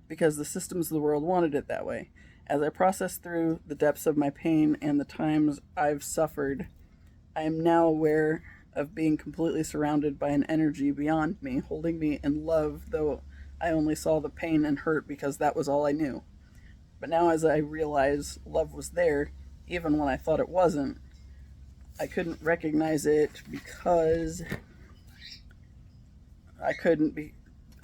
Because the systems of the world wanted it that way. As I process through the depths of my pain and the times I've suffered, I am now aware of being completely surrounded by an energy beyond me, holding me in love, though I only saw the pain and hurt because that was all I knew. But now, as I realize love was there, even when I thought it wasn't, I couldn't recognize it because I couldn't be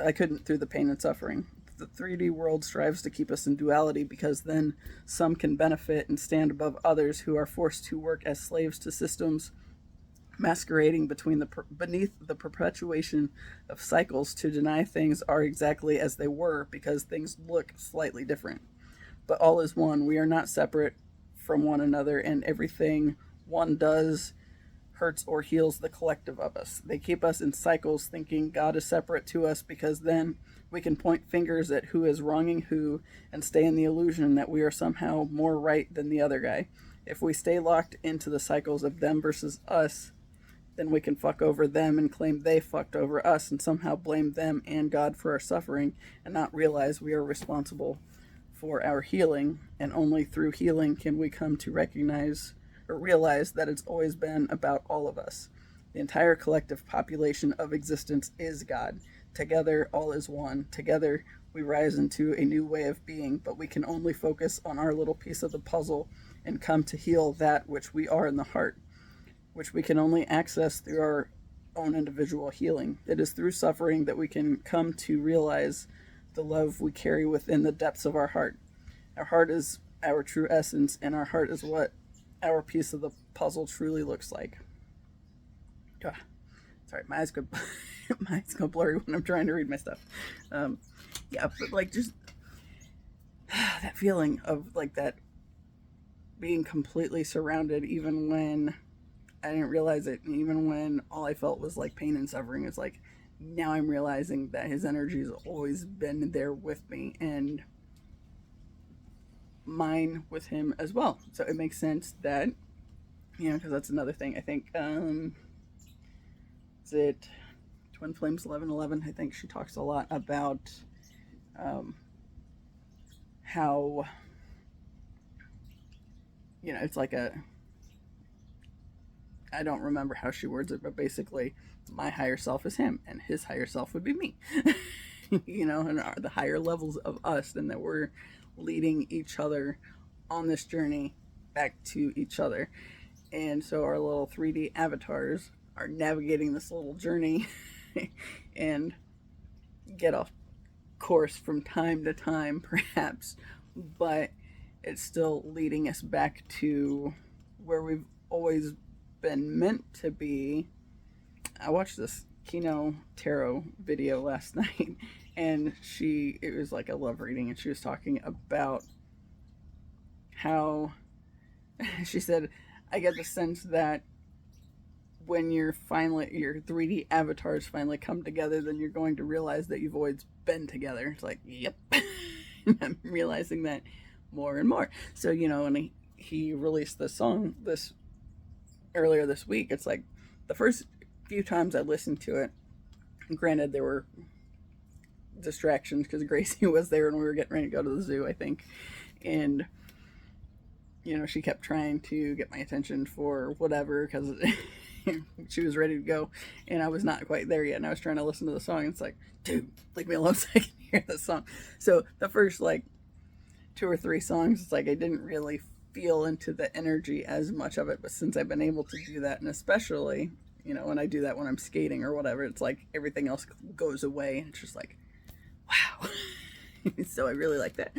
I couldn't through the pain and suffering. The 3D world strives to keep us in duality because then some can benefit and stand above others who are forced to work as slaves to systems masquerading beneath the perpetuation of cycles to deny things are exactly as they were because things look slightly different. But all is one. We are not separate from one another, and everything one does hurts or heals the collective of us. They keep us in cycles thinking God is separate to us because then we can point fingers at who is wronging who and stay in the illusion that we are somehow more right than the other guy. If we stay locked into the cycles of them versus us, then we can fuck over them and claim they fucked over us and somehow blame them and God for our suffering and not realize we are responsible for our healing, and only through healing can we come to recognize or realize that it's always been about all of us. The entire collective population of existence is God. Together, all is one. Together, we rise into a new way of being, but we can only focus on our little piece of the puzzle and come to heal that which we are in the heart, which we can only access through our own individual healing. It is through suffering that we can come to realize the love we carry within the depths of our heart. Our heart is our true essence, and our heart is what our piece of the puzzle truly looks like. Sorry, my eyes go blurry when I'm trying to read my stuff. Yeah, but like just that feeling of like that being completely surrounded, even when I didn't realize it, and even when all I felt was like pain and suffering. It's like now I'm realizing that his energy has always been there with me, and mine with him as well. So it makes sense that, because that's another thing. I think, is it Twin Flames 1111? I think she talks a lot about how, it's like I don't remember how she words it, but basically my higher self is him and his higher self would be me. And are the higher levels of us, and that we're leading each other on this journey back to each other. And so our little 3D avatars are navigating this little journey and get off course from time to time, perhaps, but it's still leading us back to where we've always been meant to be. I watched this Kino Tarot video last night, and it was like a love reading, and she was talking about how she said, I get the sense that when your 3D avatars finally come together, then you're going to realize that you've always been together. It's like, yep. I'm realizing that more and more. So, when he released the song earlier this week, it's like the first few times I listened to it, granted there were distractions because Gracie was there and we were getting ready to go to the zoo, I think, and she kept trying to get my attention for whatever because she was ready to go and I was not quite there yet, and I was trying to listen to the song, and it's like, dude, leave me alone so I can hear the song. So the first like 2 or 3 songs, it's like I didn't really feel into the energy as much of it, but since I've been able to do that, and especially when I do that when I'm skating or whatever, it's like everything else goes away and it's just like, wow. So I really like that.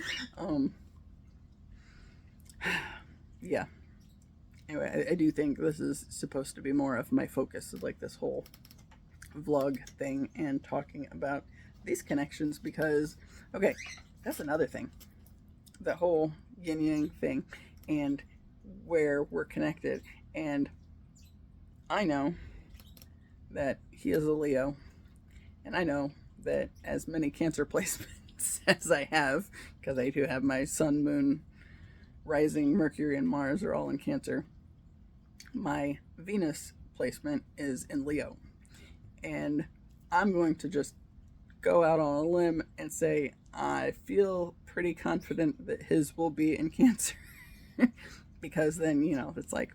Yeah, anyway, I do think this is supposed to be more of my focus of like this whole vlog thing and talking about these connections, because okay, that's another thing, the whole yin yang thing and where we're connected. And I know that he is a Leo, and I know that as many Cancer placements as I have, because I do have my sun, moon, rising, Mercury, and Mars are all in Cancer, my Venus placement is in Leo. And I'm going to just go out on a limb and say I feel pretty confident that his will be in Cancer. Because then, it's like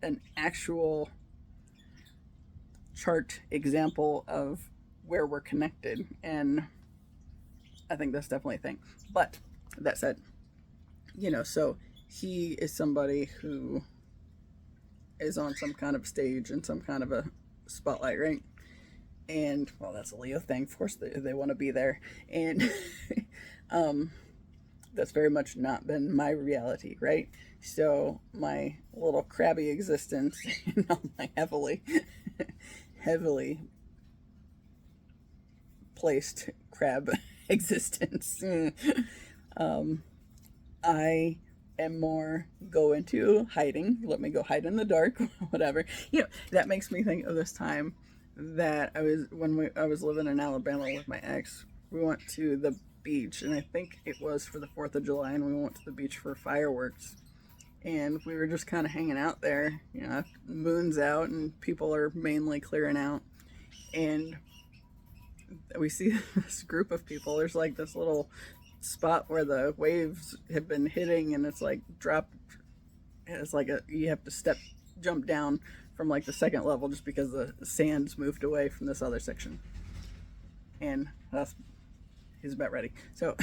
an actual chart example of where we're connected. And I think that's definitely a thing. But that said, so he is somebody who is on some kind of stage in some kind of a spotlight, right? And well, that's a Leo thing. Of course, they want to be there, and that's very much not been my reality, right? So my little crabby existence, my heavily placed crab existence, I am more go into hiding. Let me go hide in the dark, whatever. That makes me think of this time that I was living in Alabama with my ex. We went to the beach, and I think it was for the 4th of July, and we went to the beach for fireworks. And we were just kind of hanging out there, moon's out, and people are mainly clearing out. And we see this group of people. There's like this little spot where the waves have been hitting, and it's like dropped. It's like you have to jump down from like the second level just because the sand's moved away from this other section. And he's about ready. So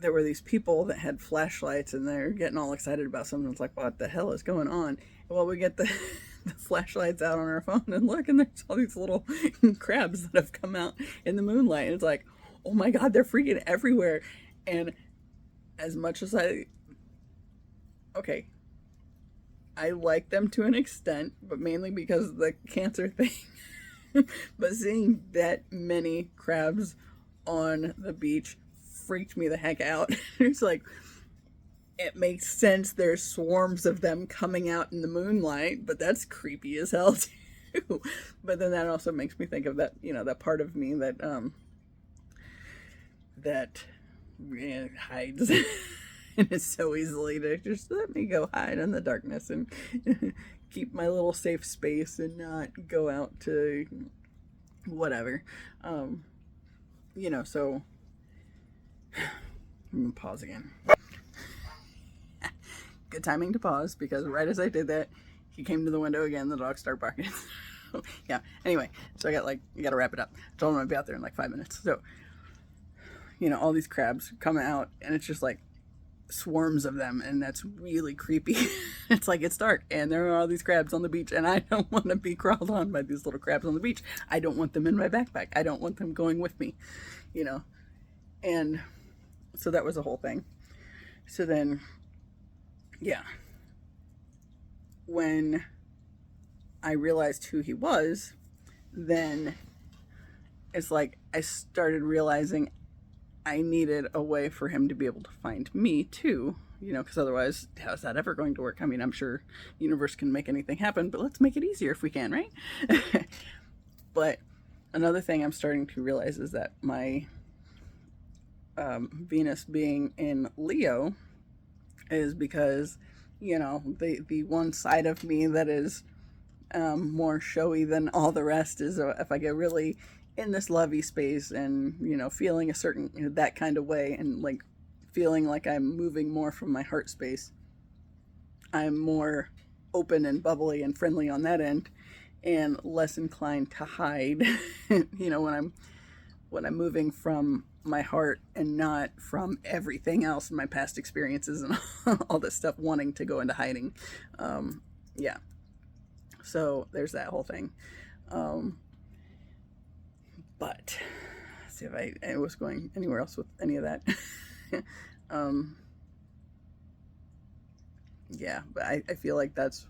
there were these people that had flashlights, and they're getting all excited about something. It's like, what the hell is going on? Well, we get the flashlights out on our phone and look, and there's all these little crabs that have come out in the moonlight. And it's like, oh my God, they're freaking everywhere. And as much as I like them to an extent, but mainly because of the cancer thing. But seeing that many crabs on the beach freaked me the heck out. It's like, it makes sense there's swarms of them coming out in the moonlight, but that's creepy as hell too. But then that also makes me think of that, that part of me that hides and it's so easily to just let me go hide in the darkness and keep my little safe space and not go out to whatever. So I'm gonna pause again. Good timing to pause, because right as I did that, he came to the window again. The dog started barking. Yeah. Anyway, so I gotta wrap it up. I told him I'd be out there in like 5 minutes. So, all these crabs come out, and it's just like swarms of them, and that's really creepy. It's like it's dark, and there are all these crabs on the beach, and I don't want to be crawled on by these little crabs on the beach. I don't want them in my backpack. I don't want them going with me, And so that was the whole thing. So then, yeah, when I realized who he was, then it's like I started realizing I needed a way for him to be able to find me too, because otherwise, how's that ever going to work? I mean, I'm sure the universe can make anything happen, but let's make it easier if we can, right? But another thing I'm starting to realize is that my Venus being in Leo is because, the one side of me that is more showy than all the rest is if I get really in this lovey space and, feeling a certain, that kind of way, and like feeling like I'm moving more from my heart space, I'm more open and bubbly and friendly on that end, and less inclined to hide, when I'm moving from my heart and not from everything else in my past experiences and all this stuff wanting to go into hiding. Yeah. So there's that whole thing. But let's see if I was going anywhere else with any of that. Yeah, but I feel like that's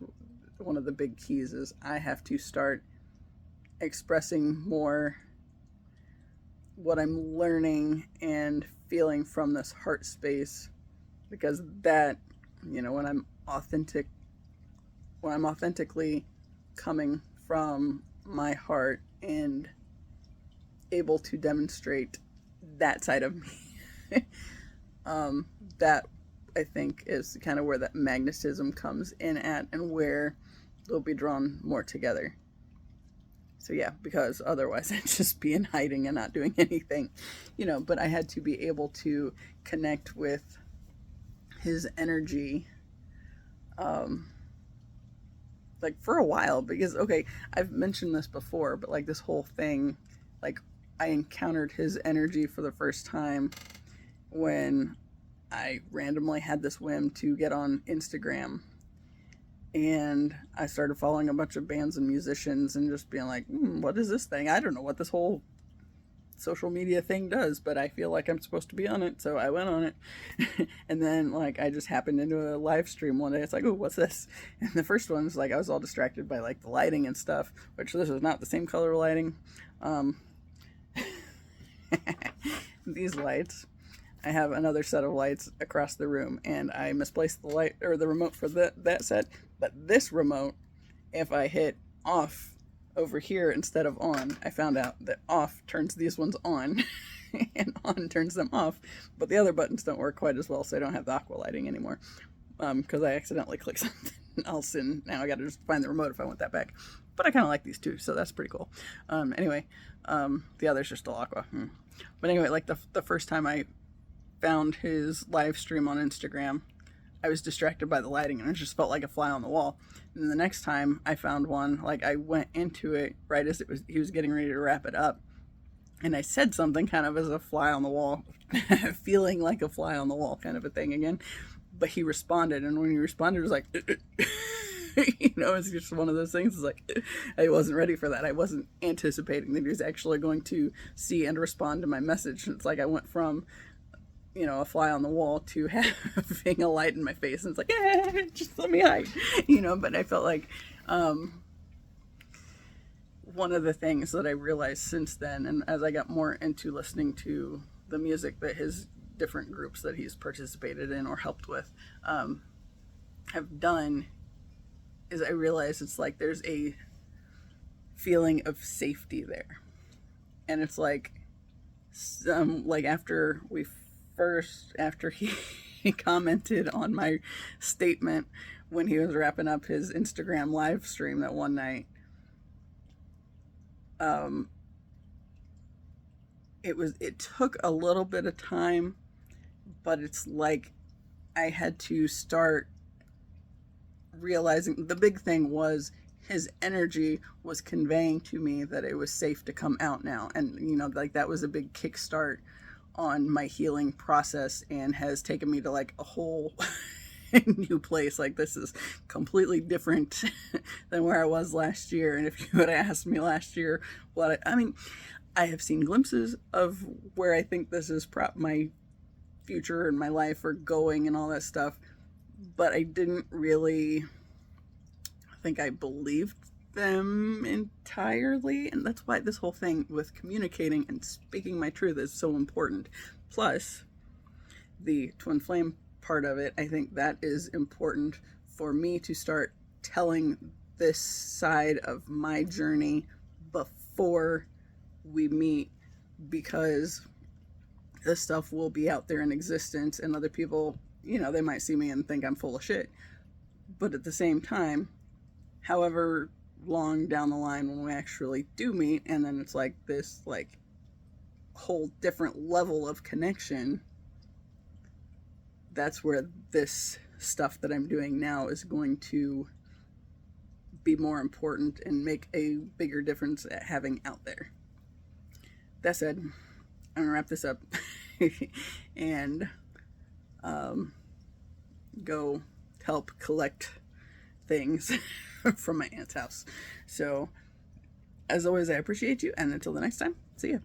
one of the big keys is I have to start expressing more what I'm learning and feeling from this heart space, because that, when I'm authentically coming from my heart and able to demonstrate that side of me, that I think is kind of where that magnetism comes in at, and where they'll be drawn more together. So yeah, because otherwise I'd just be in hiding and not doing anything, but I had to be able to connect with his energy like for a while, because okay, I've mentioned this before, but like this whole thing, like I encountered his energy for the first time when I randomly had this whim to get on Instagram, and I started following a bunch of bands and musicians and just being like, what is this thing? I don't know what this whole social media thing does, but I feel like I'm supposed to be on it, so I went on it. And then like I just happened into a live stream one day. It's like, oh, what's this? And the first one's like I was all distracted by like the lighting and stuff, which this is not the same color lighting. These lights, I have another set of lights across the room, and I misplaced the light or the remote for that set. But this remote, if I hit off over here instead of on, I found out that off turns these ones on and on turns them off, but the other buttons don't work quite as well, so I don't have the aqua lighting anymore, because I accidentally clicked something else, and now I gotta just find the remote if I want that back. But I kind of like these too, so that's pretty cool. Anyway, the others are still aqua. But anyway, like the first time I found his live stream on Instagram, I was distracted by the lighting and it just felt like a fly on the wall. And the next time I found one, like I went into it right as he was getting ready to wrap it up, and I said something kind of as a fly on the wall, feeling like a fly on the wall kind of a thing again. But he responded, and when he responded, it was like, you know, it's just one of those things. It's like, I wasn't ready for that. I wasn't anticipating that he was actually going to see and respond to my message. It's like I went from, you know, a fly on the wall to having a light in my face, and it's like, just let me hide, you know. But I felt like one of the things that I realized since then, and as I got more into listening to the music that his different groups that he's participated in or helped with have done, is I realized it's like there's a feeling of safety there. And it's like after he commented on my statement when he was wrapping up his Instagram live stream that one night, it took a little bit of time, but it's like I had to start realizing the big thing was his energy was conveying to me that it was safe to come out now. And, you know, like that was a big kickstart on my healing process and has taken me to like a whole new place. Like this is completely different than where I was last year. And if you would have asked me last year I mean, I have seen glimpses of where I think this is my future and my life are going and all that stuff, but I didn't really think I believed them entirely. And that's why this whole thing with communicating and speaking my truth is so important. Plus the twin flame part of it, I think that is important for me to start telling this side of my journey before we meet, because this stuff will be out there in existence and other people, you know, they might see me and think I'm full of shit. But at the same time, however long down the line when we actually do meet, and then it's like this like whole different level of connection, that's where this stuff that I'm doing now is going to be more important and make a bigger difference at having out there. That said, I'm gonna wrap this up and go help collect things from my aunt's house. So as always, I appreciate you, and until the next time, see ya.